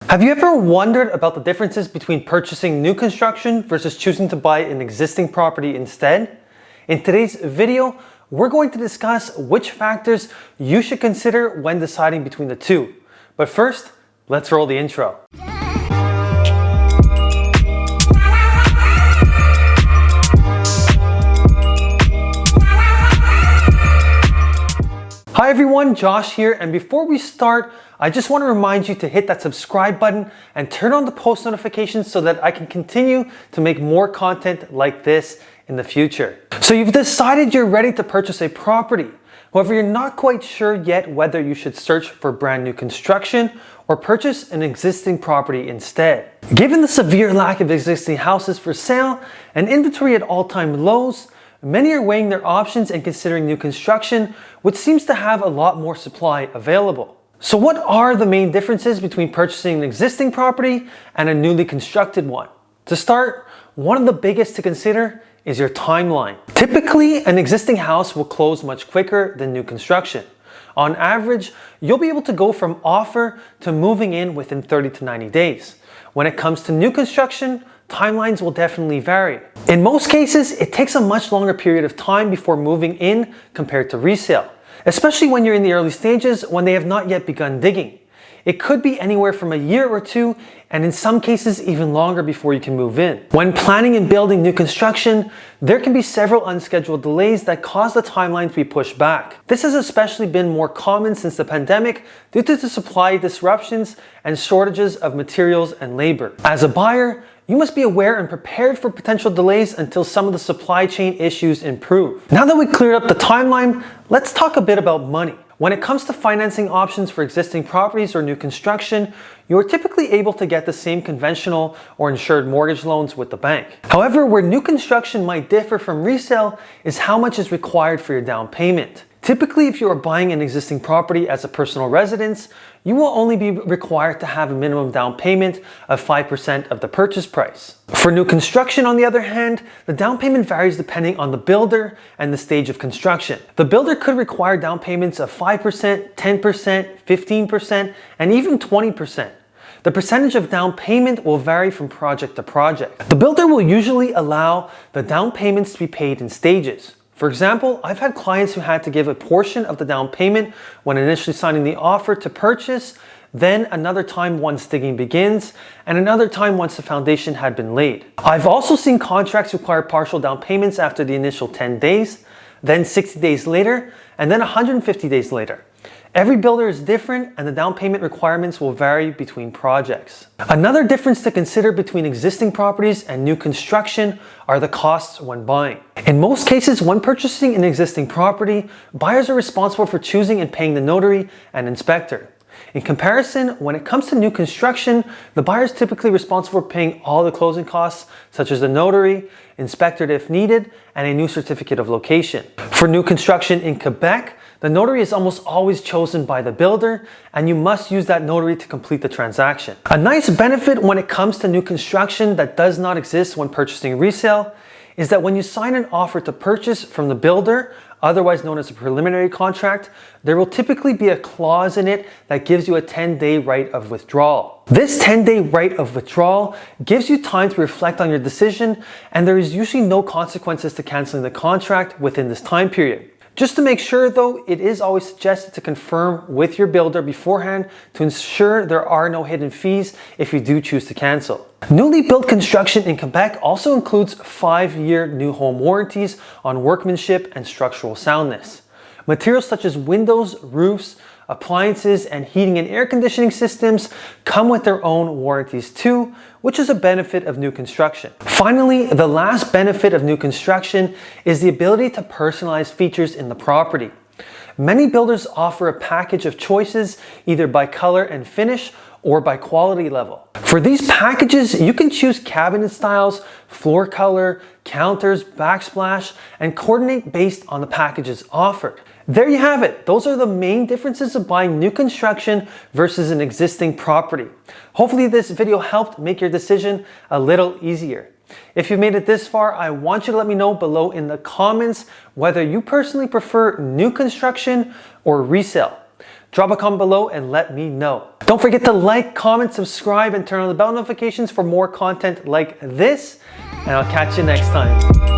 Have you ever wondered about the differences between purchasing new construction versus choosing to buy an existing property instead? In today's video, we're going to discuss which factors you should consider when deciding between the two. But first, let's roll the intro. Hi everyone, Josh here, and before we start, I just want to remind you to hit that subscribe button and turn on the post notifications so that I can continue to make more content like this in the future. So you've decided you're ready to purchase a property. However, you're not quite sure yet whether you should search for brand new construction or purchase an existing property instead. Given the severe lack of existing houses for sale and inventory at all-time lows, many are weighing their options and considering new construction, which seems to have a lot more supply available. So what are the main differences between purchasing an existing property and a newly constructed one? To start, one of the biggest to consider is your timeline. Typically, an existing house will close much quicker than new construction. On average, you'll be able to go from offer to moving in within 30 to 90 days. When it comes to new construction, timelines will definitely vary. In most cases, it takes a much longer period of time before moving in compared to resale, especially when you're in the early stages when they have not yet begun digging. It could be anywhere from a year or two, and in some cases even longer before you can move in. When planning and building new construction, there can be several unscheduled delays that cause the timeline to be pushed back. This has especially been more common since the pandemic due to the supply disruptions and shortages of materials and labor. As a buyer, you must be aware and prepared for potential delays until some of the supply chain issues improve. Now that we cleared up the timeline, let's talk a bit about money. When it comes to financing options for existing properties or new construction, you are typically able to get the same conventional or insured mortgage loans with the bank. However, where new construction might differ from resale is how much is required for your down payment. Typically, if you are buying an existing property as a personal residence, you will only be required to have a minimum down payment of 5% of the purchase price. For new construction, on the other hand, the down payment varies depending on the builder and the stage of construction. The builder could require down payments of 5%, 10%, 15%, and even 20%. The percentage of down payment will vary from project to project. The builder will usually allow the down payments to be paid in stages. For example, I've had clients who had to give a portion of the down payment when initially signing the offer to purchase, then another time once digging begins, and another time once the foundation had been laid. I've also seen contracts require partial down payments after the initial 10 days, then 60 days later, and then 150 days later. Every builder is different and the down payment requirements will vary between projects. Another difference to consider between existing properties and new construction are the costs when buying. In most cases, when purchasing an existing property, buyers are responsible for choosing and paying the notary and inspector. In comparison, when it comes to new construction, the buyer is typically responsible for paying all the closing costs, such as the notary, inspector if needed, and a new certificate of location. For new construction in Quebec, the notary is almost always chosen by the builder, and you must use that notary to complete the transaction. A nice benefit when it comes to new construction that does not exist when purchasing resale is that when you sign an offer to purchase from the builder, otherwise known as a preliminary contract, there will typically be a clause in it that gives you a 10-day right of withdrawal. This 10-day right of withdrawal gives you time to reflect on your decision, and there is usually no consequences to canceling the contract within this time period. Just to make sure though, it is always suggested to confirm with your builder beforehand to ensure there are no hidden fees if you do choose to cancel. Newly built construction in Quebec also includes 5-year new home warranties on workmanship and structural soundness. Materials such as windows, roofs, appliances, and heating and air conditioning systems come with their own warranties too, which is a benefit of new construction. Finally, the last benefit of new construction is the ability to personalize features in the property. Many builders offer a package of choices either by color and finish or by quality level. For these packages, you can choose cabinet styles, floor color, counters, backsplash, and coordinate based on the packages offered. There you have it. Those are the main differences of buying new construction versus an existing property. Hopefully this video helped make your decision a little easier. If you've made it this far, I want you to let me know below in the comments whether you personally prefer new construction or resale. Drop a comment below and let me know. Don't forget to like, comment, subscribe, and turn on the bell notifications for more content like this. And I'll catch you next time.